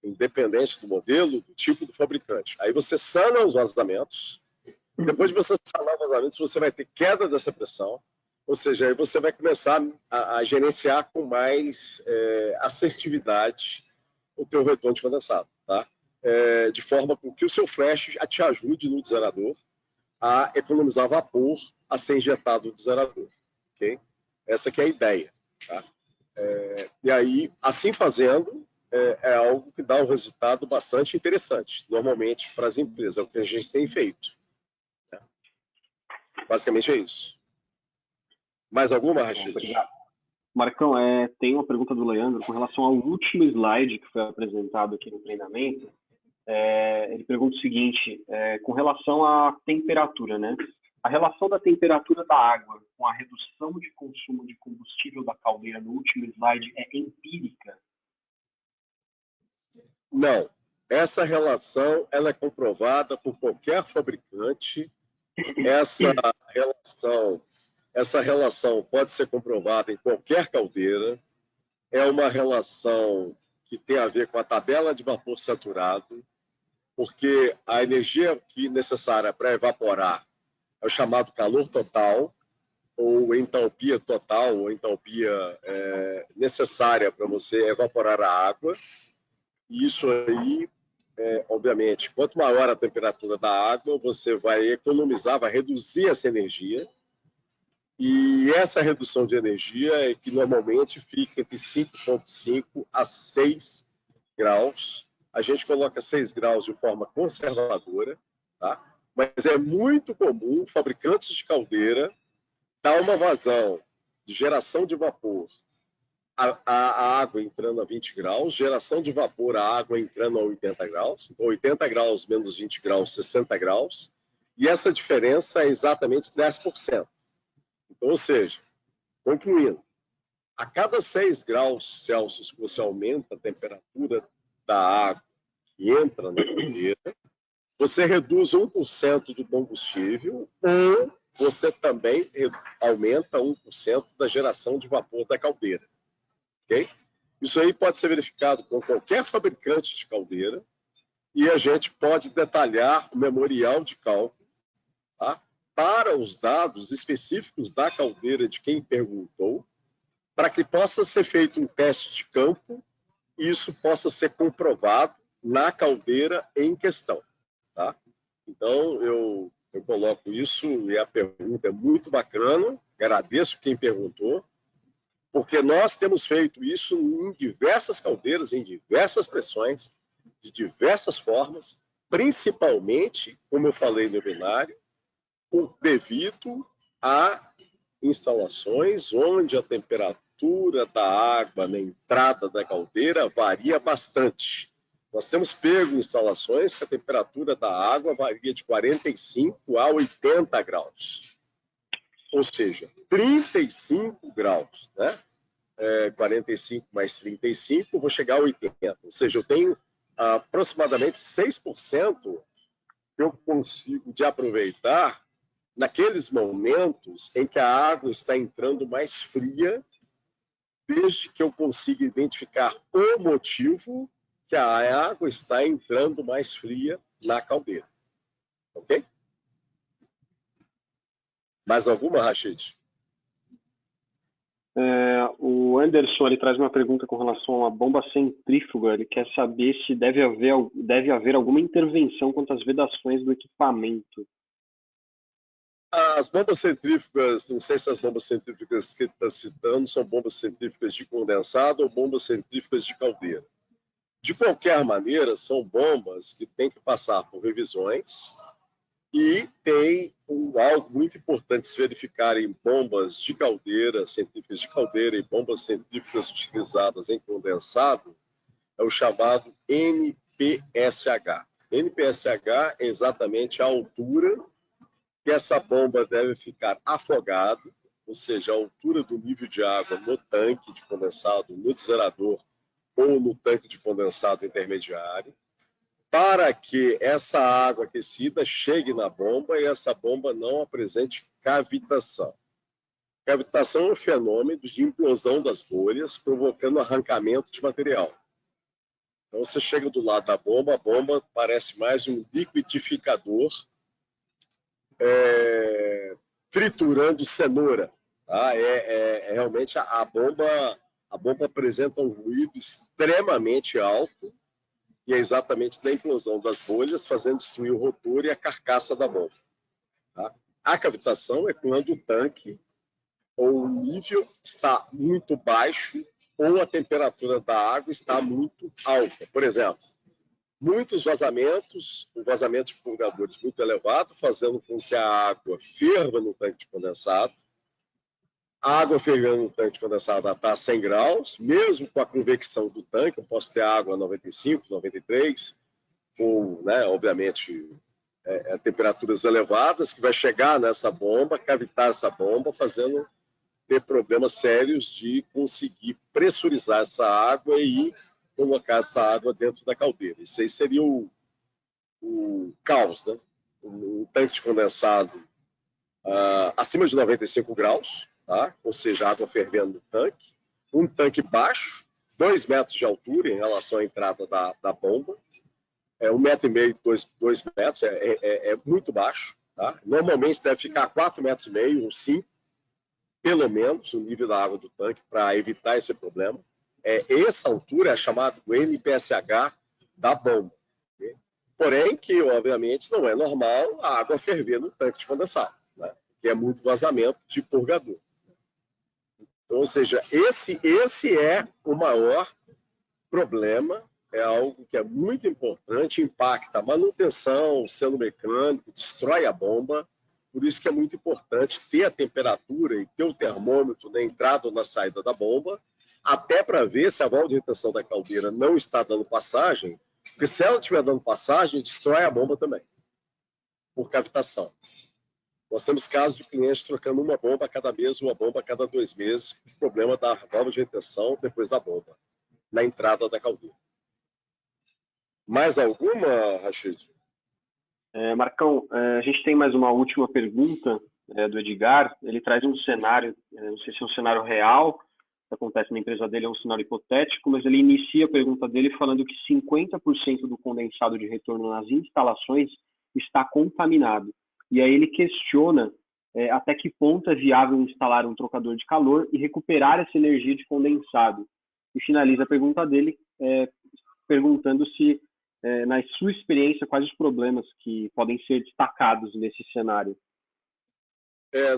independente do modelo, do tipo do fabricante. Aí você sana os vazamentos. Depois de você sanar os vazamentos, você vai ter queda dessa pressão. Ou seja, aí você vai começar a gerenciar com mais assertividade o teu retorno de condensado. Tá? De forma com que o seu flash te ajude no desaerador a economizar vapor a ser injetado no desaerador. Okay? Essa que é a ideia. Tá? E aí, assim fazendo, é algo que dá um resultado bastante interessante, normalmente, para as empresas. É o que a gente tem feito. Né? Basicamente é isso. Mais alguma, Rachid? Obrigado. Marcão, tem uma pergunta do Leandro com relação ao último slide que foi apresentado aqui no treinamento. Ele pergunta o seguinte, com relação à temperatura, né? A relação da temperatura da água com a redução de consumo de combustível da caldeira no último slide é empírica? Não. Essa relação ela é comprovada por qualquer fabricante. Essa relação pode ser comprovada em qualquer caldeira. É uma relação que tem a ver com a tabela de vapor saturado, porque a energia necessária para evaporar é o chamado calor total, ou entalpia total, ou entalpia necessária para você evaporar a água. E isso aí, obviamente, quanto maior a temperatura da água, você vai economizar, vai reduzir essa energia. E essa redução de energia é que normalmente fica entre 5,5 a 6 graus. A gente coloca 6 graus de forma conservadora, tá? Mas é muito comum fabricantes de caldeira dar uma vazão de geração de vapor a água entrando a 20 graus, geração de vapor, a água entrando a 80 graus, então 80 graus menos 20 graus, 60 graus, e essa diferença é exatamente 10%. Então, ou seja, concluindo, a cada 6 graus Celsius que você aumenta a temperatura da água que entra na caldeira, você reduz 1% do combustível ou você também aumenta 1% da geração de vapor da caldeira. Okay? Isso aí pode ser verificado com qualquer fabricante de caldeira e a gente pode detalhar o memorial de cálculo, tá? Para os dados específicos da caldeira de quem perguntou, para que possa ser feito um teste de campo e isso possa ser comprovado na caldeira em questão. Tá? Então, eu coloco isso e a pergunta é muito bacana, agradeço quem perguntou, porque nós temos feito isso em diversas caldeiras, em diversas pressões, de diversas formas, principalmente, como eu falei no webinário, devido a instalações onde a temperatura da água na entrada da caldeira varia bastante. Nós temos pego instalações que a temperatura da água varia de 45 a 80 graus. Ou seja, 35 graus, né? 45 mais 35, vou chegar a 80. Ou seja, eu tenho aproximadamente 6% que eu consigo de aproveitar naqueles momentos em que a água está entrando mais fria, desde que eu consiga identificar o motivo que a água está entrando mais fria na caldeira. Ok? Mais alguma, Rachid? O Anderson ele traz uma pergunta com relação a uma bomba centrífuga. Ele quer saber se deve haver alguma intervenção quanto às vedações do equipamento. As bombas centrífugas, não sei se as bombas centrífugas que ele está citando são bombas centrífugas de condensado ou bombas centrífugas de caldeira. De qualquer maneira, são bombas que têm que passar por revisões e tem algo muito importante se verificar em bombas de caldeira, centrífugas de caldeira e bombas centrífugas utilizadas em condensado, é o chamado NPSH. NPSH é exatamente a altura que essa bomba deve ficar afogada, ou seja, a altura do nível de água no tanque de condensado, no desaerador ou no tanque de condensado intermediário, para que essa água aquecida chegue na bomba e essa bomba não apresente cavitação. Cavitação é um fenômeno de implosão das bolhas, provocando arrancamento de material. Então, você chega do lado da bomba, a bomba parece mais um liquidificador triturando cenoura. Tá? Realmente a bomba apresenta um ruído extremamente alto e é exatamente da implosão das bolhas fazendo destruir o rotor e a carcaça da bomba. Tá? A cavitação é quando o tanque ou o nível está muito baixo ou a temperatura da água está muito alta. Por exemplo, muitos vazamentos, um vazamento de purgadores muito elevado, fazendo com que a água ferva no tanque de condensado. A água fervendo no tanque de condensado está a 100 graus, mesmo com a convecção do tanque, eu posso ter água a 95, 93, com, né, obviamente, temperaturas elevadas, que vai chegar nessa bomba, cavitar essa bomba, fazendo ter problemas sérios de conseguir pressurizar essa água e colocar essa água dentro da caldeira. Isso aí seria o caos, né? Um tanque de condensado acima de 95 graus, tá? Ou seja, água fervendo no tanque. Um tanque baixo, 2 metros de altura em relação à entrada da bomba. 1,5 metro, 2 metros, é muito baixo. Tá? Normalmente deve ficar a 4,5 metros ou 5, pelo menos, o nível da água do tanque, para evitar esse problema. Essa altura é chamada do NPSH da bomba. Okay? Porém, que obviamente não é normal a água ferver no tanque de condensado, né? Que é muito vazamento de purgador. Então, ou seja, esse é o maior problema, é algo que é muito importante, impacta a manutenção, o selo mecânico, destrói a bomba, por isso que é muito importante ter a temperatura e ter o termômetro na entrada ou na saída da bomba, até para ver se a válvula de retenção da caldeira não está dando passagem, porque se ela estiver dando passagem, destrói a bomba também, por cavitação. Nós temos casos de clientes trocando uma bomba a cada mês, uma bomba a cada 2 meses, com problema da válvula de retenção depois da bomba, na entrada da caldeira. Mais alguma, Rachid? Marcão, a gente tem mais uma última pergunta do Edgar. Ele traz um cenário, não sei se é um cenário real, que acontece na empresa dele, é um cenário hipotético, mas ele inicia a pergunta dele falando que 50% do condensado de retorno nas instalações está contaminado. E aí ele questiona até que ponto é viável instalar um trocador de calor e recuperar essa energia de condensado. E finaliza a pergunta dele perguntando se, na sua experiência, quais os problemas que podem ser destacados nesse cenário.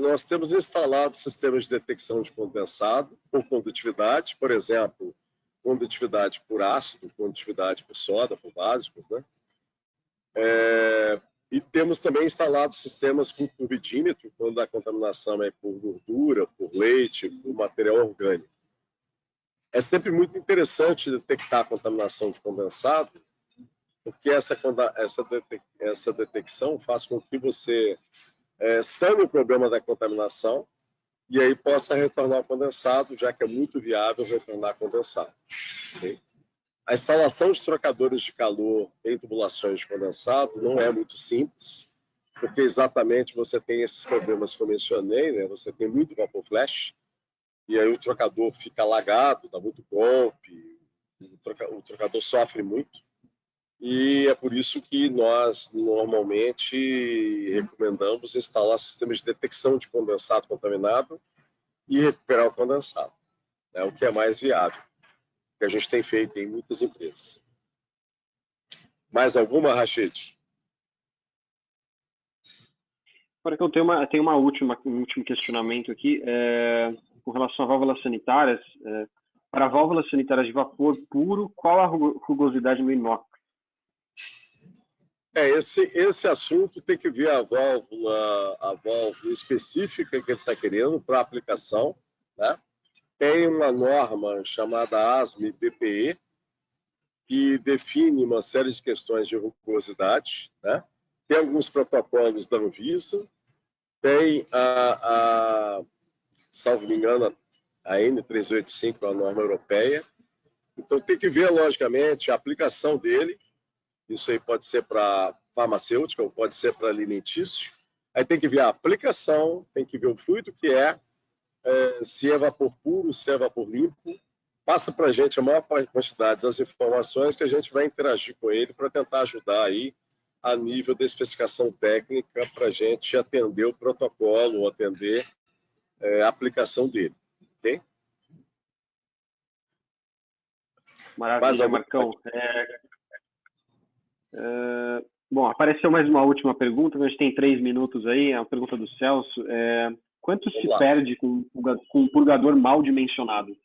Nós temos instalado sistemas de detecção de condensado por condutividade, por exemplo, condutividade por ácido, condutividade por soda, por básicos, né? E temos também instalado sistemas com turbidímetro, quando a contaminação é por gordura, por leite, por material orgânico. É sempre muito interessante detectar a contaminação de condensado, porque essa detecção faz com que você sane o problema da contaminação e aí possa retornar condensado, já que é muito viável retornar condensado. Okay? A instalação de trocadores de calor em tubulações de condensado não é muito simples, porque exatamente você tem esses problemas que eu mencionei, né? Você tem muito vapor flash, e aí o trocador fica alagado, dá muito golpe, o trocador sofre muito, e é por isso que nós normalmente recomendamos instalar sistemas de detecção de condensado contaminado e recuperar o condensado, né? O que é mais viável, que a gente tem feito em muitas empresas. Mais alguma, Rachid? Agora que eu tenho um último questionamento aqui, com relação a válvulas sanitárias. Para válvulas sanitárias de vapor puro, qual a rugosidade no inox? Esse assunto tem que ver a válvula específica que ele está querendo para aplicação, né? Tem uma norma chamada ASME-BPE, que define uma série de questões de rugosidade, né? Tem alguns protocolos da Anvisa, tem salvo me engano, a N385, a norma europeia. Então tem que ver, logicamente, a aplicação dele. Isso aí pode ser para farmacêutica ou pode ser para alimentício. Aí tem que ver a aplicação, tem que ver o fluido que se é vapor puro, se é vapor limpo. Passa para a gente a maior quantidade das informações que a gente vai interagir com ele para tentar ajudar aí a nível da especificação técnica para a gente atender o protocolo ou atender a aplicação dele. Ok? Maravilha, Marcão. Bom, apareceu mais uma última pergunta, a gente tem 3 minutos aí, é uma pergunta do Celso. Quanto se perde com um purgador mal dimensionado?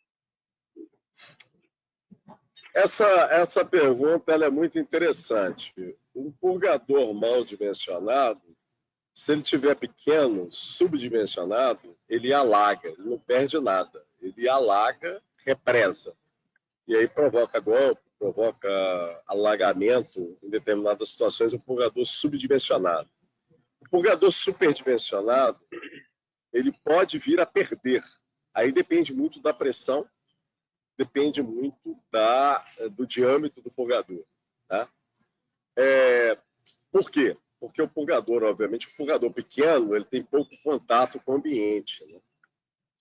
Essa pergunta ela é muito interessante. Um purgador mal dimensionado, se ele tiver pequeno, subdimensionado, ele alaga, ele não perde nada. Ele alaga, represa. E aí provoca golpe, provoca alagamento em determinadas situações, um purgador subdimensionado. O purgador superdimensionado, ele pode vir a perder. Aí depende muito da pressão, depende muito do diâmetro do purgador. Tá? Por quê? Porque o purgador, obviamente, o purgador pequeno, ele tem pouco contato com o ambiente, né?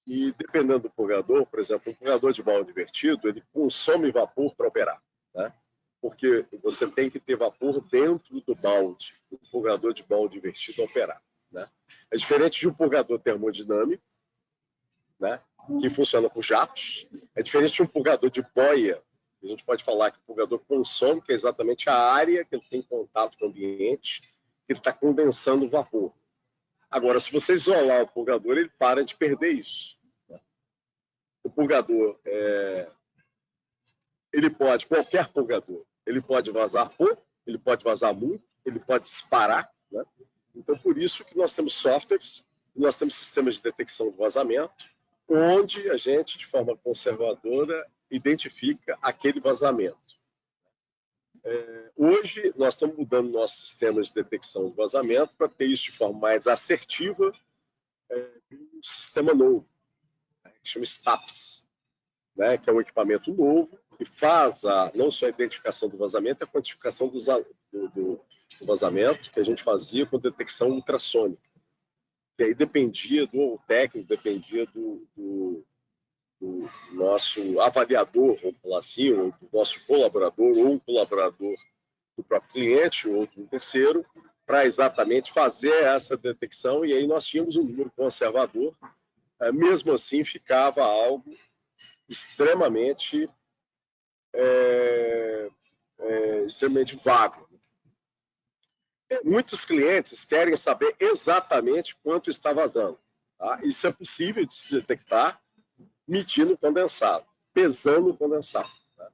E dependendo do purgador, por exemplo, um purgador de balde invertido, ele consome vapor para operar, né? Porque você tem que ter vapor dentro do balde, o purgador de balde invertido operar, né? É diferente de um purgador termodinâmico, né? Que funciona por jatos. É diferente de um purgador de boia. A gente pode falar que o purgador consome, que é exatamente a área que ele tem contato com o ambiente, que ele está condensando o vapor. Agora, se você isolar o purgador, ele para de perder isso. O purgador, qualquer purgador, ele pode vazar pouco, ele pode vazar muito, ele pode disparar, né? Então, por isso que nós temos softwares, nós temos sistemas de detecção de vazamento, onde a gente, de forma conservadora, identifica aquele vazamento. Hoje, nós estamos mudando nosso sistema de detecção de vazamento para ter isso de forma mais assertiva, um sistema novo, que chama STAPS, né, que é um equipamento novo que faz não só a identificação do vazamento, a quantificação do vazamento, que a gente fazia com detecção ultrassônica. E aí dependia do técnico, dependia do nosso avaliador, vamos falar assim, ou do nosso colaborador, ou um colaborador do próprio cliente, ou de um terceiro, para exatamente fazer essa detecção. E aí nós tínhamos um número conservador, mesmo assim ficava algo extremamente vago. Muitos clientes querem saber exatamente quanto está vazando. Tá? Isso é possível de se detectar medindo o condensado, pesando o condensado. Tá?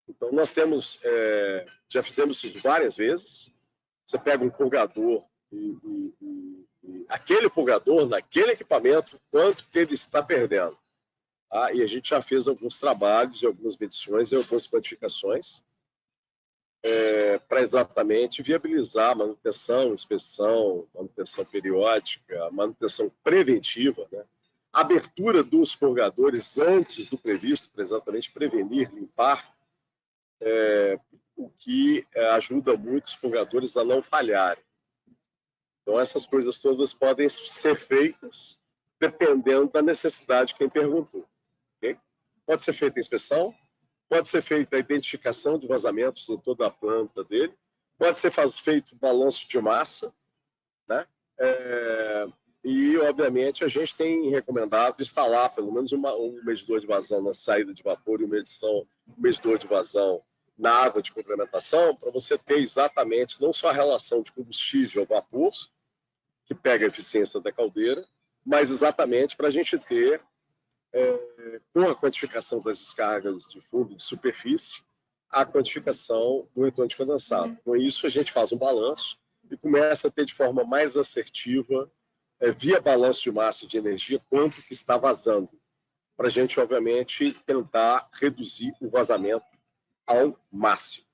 Então, nós temos, já fizemos isso várias vezes. Você pega um purgador e aquele purgador, naquele equipamento, quanto que ele está perdendo. Tá? E a gente já fez alguns trabalhos, algumas medições e algumas quantificações para exatamente viabilizar a manutenção, inspeção, manutenção periódica, manutenção preventiva, né? Abertura dos purgadores antes do previsto, para exatamente prevenir, limpar, o que ajuda muito os purgadores a não falharem. Então, essas coisas todas podem ser feitas dependendo da necessidade de quem perguntou. Okay? Pode ser feita a inspeção, pode ser feita a identificação de vazamentos em toda a planta dele, pode ser feito balanço de massa, né? E, obviamente, a gente tem recomendado instalar pelo menos um medidor de vazão na saída de vapor e um medidor de vazão na água de complementação, para você ter exatamente não só a relação de combustível ao vapor, que pega a eficiência da caldeira, mas exatamente para a gente ter, com a quantificação das descargas de fundo de superfície, a quantificação do retorno de condensado. Com isso, a gente faz um balanço e começa a ter de forma mais assertiva, via balanço de massa e de energia, quanto que está vazando, para a gente, obviamente, tentar reduzir o vazamento ao máximo.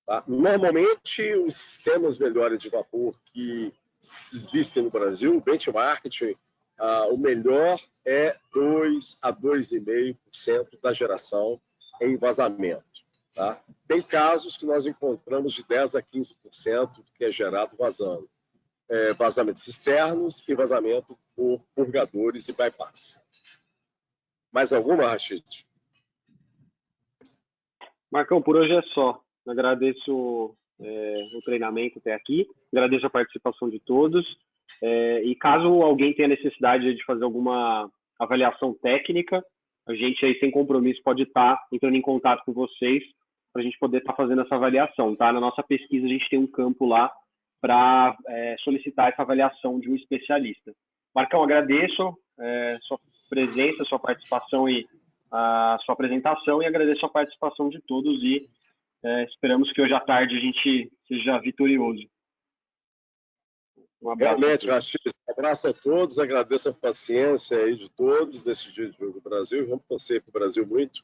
Tá? Normalmente, os sistemas melhores de vapor que existem no Brasil, o benchmark, o melhor é 2 a 2,5% da geração em vazamento. Tá? Tem casos que nós encontramos de 10 a 15% do que é gerado vazando. Vazamentos externos e vazamento por purgadores e bypass. Mais alguma, Rachid? Marcão, por hoje é só. Agradeço o treinamento até aqui, agradeço a participação de todos. E caso alguém tenha necessidade de fazer alguma avaliação técnica, a gente aí sem compromisso pode estar entrando em contato com vocês para a gente poder estar fazendo essa avaliação. Tá? Na nossa pesquisa a gente tem um campo lá para solicitar essa avaliação de um especialista. Marcão, agradeço sua presença, sua participação e a sua apresentação, e agradeço a participação de todos e esperamos que hoje à tarde a gente seja vitorioso. Um abraço. Realmente, Rachid, um abraço a todos, agradeço a paciência aí de todos nesse dia de jogo do Brasil, e vamos torcer para o Brasil muito,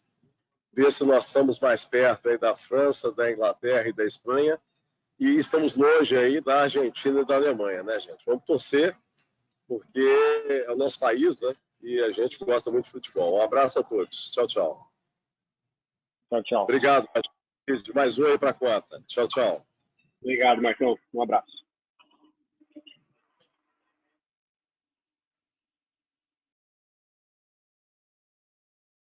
ver se nós estamos mais perto aí da França, da Inglaterra e da Espanha, e estamos longe aí da Argentina e da Alemanha, né, gente? Vamos torcer, porque é o nosso país, né? E a gente gosta muito de futebol. Um abraço a todos. Tchau, tchau. Tchau, tchau. Obrigado, Rachid. Mais um aí para a conta. Tchau, tchau. Obrigado, Marcão. Um abraço.